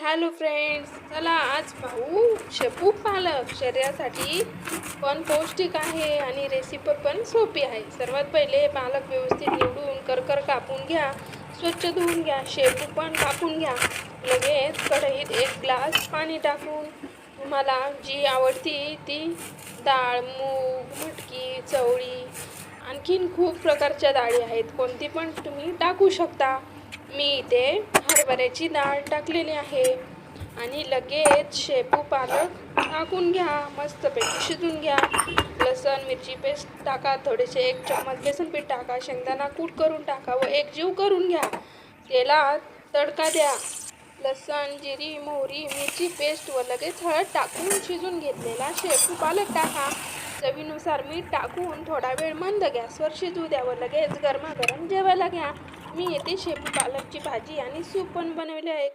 Hello friends, चला आज पाहू शेपू पालक. शरीरासाठी पण पौष्टिक आहे आणि रेसिपी पण सोपी आहे. सर्वात पहिले पालक व्यवस्थित निवडून करकर कापून घ्या. स्वच्छ धुवून घ्या. शेपू पण कापून घ्या. लगेच कढईत 1 ग्लास पाणी टाकून तुम्हाला जी आवडती ती डाळ, मूग, मटकी, चवळी, आणखीन खूप प्रकारच्या डाळी आहेत, कोणती पण तुम्ही टाकू शकता. मी इथे हरभऱ्याची डाळ टाकलेली आहे आणि लगेच शेपू पालक टाकून घ्या. मस्तपैकी शिजून घ्या. लसण मिरची पेस्ट टाका. थोडेसे 1 चम्मच बेसन पीठ टाका. शेंगदाणा कूट करून टाका व एकजीव करून घ्या. तेलात तडका द्या. लसण, जिरी, मोहरी, मिरची पेस्ट व लगेच हळद टाकून शिजून घेतलेला शेपू पालक टाका. चवीनुसार मीठ टाकून थोडा वेळ मंद गॅसवर शिजू द्या व लगेच गरमागरम जेवायला घ्या. मी येथे शेपू पालकची भाजी आणि सूप पण बनवले आहे.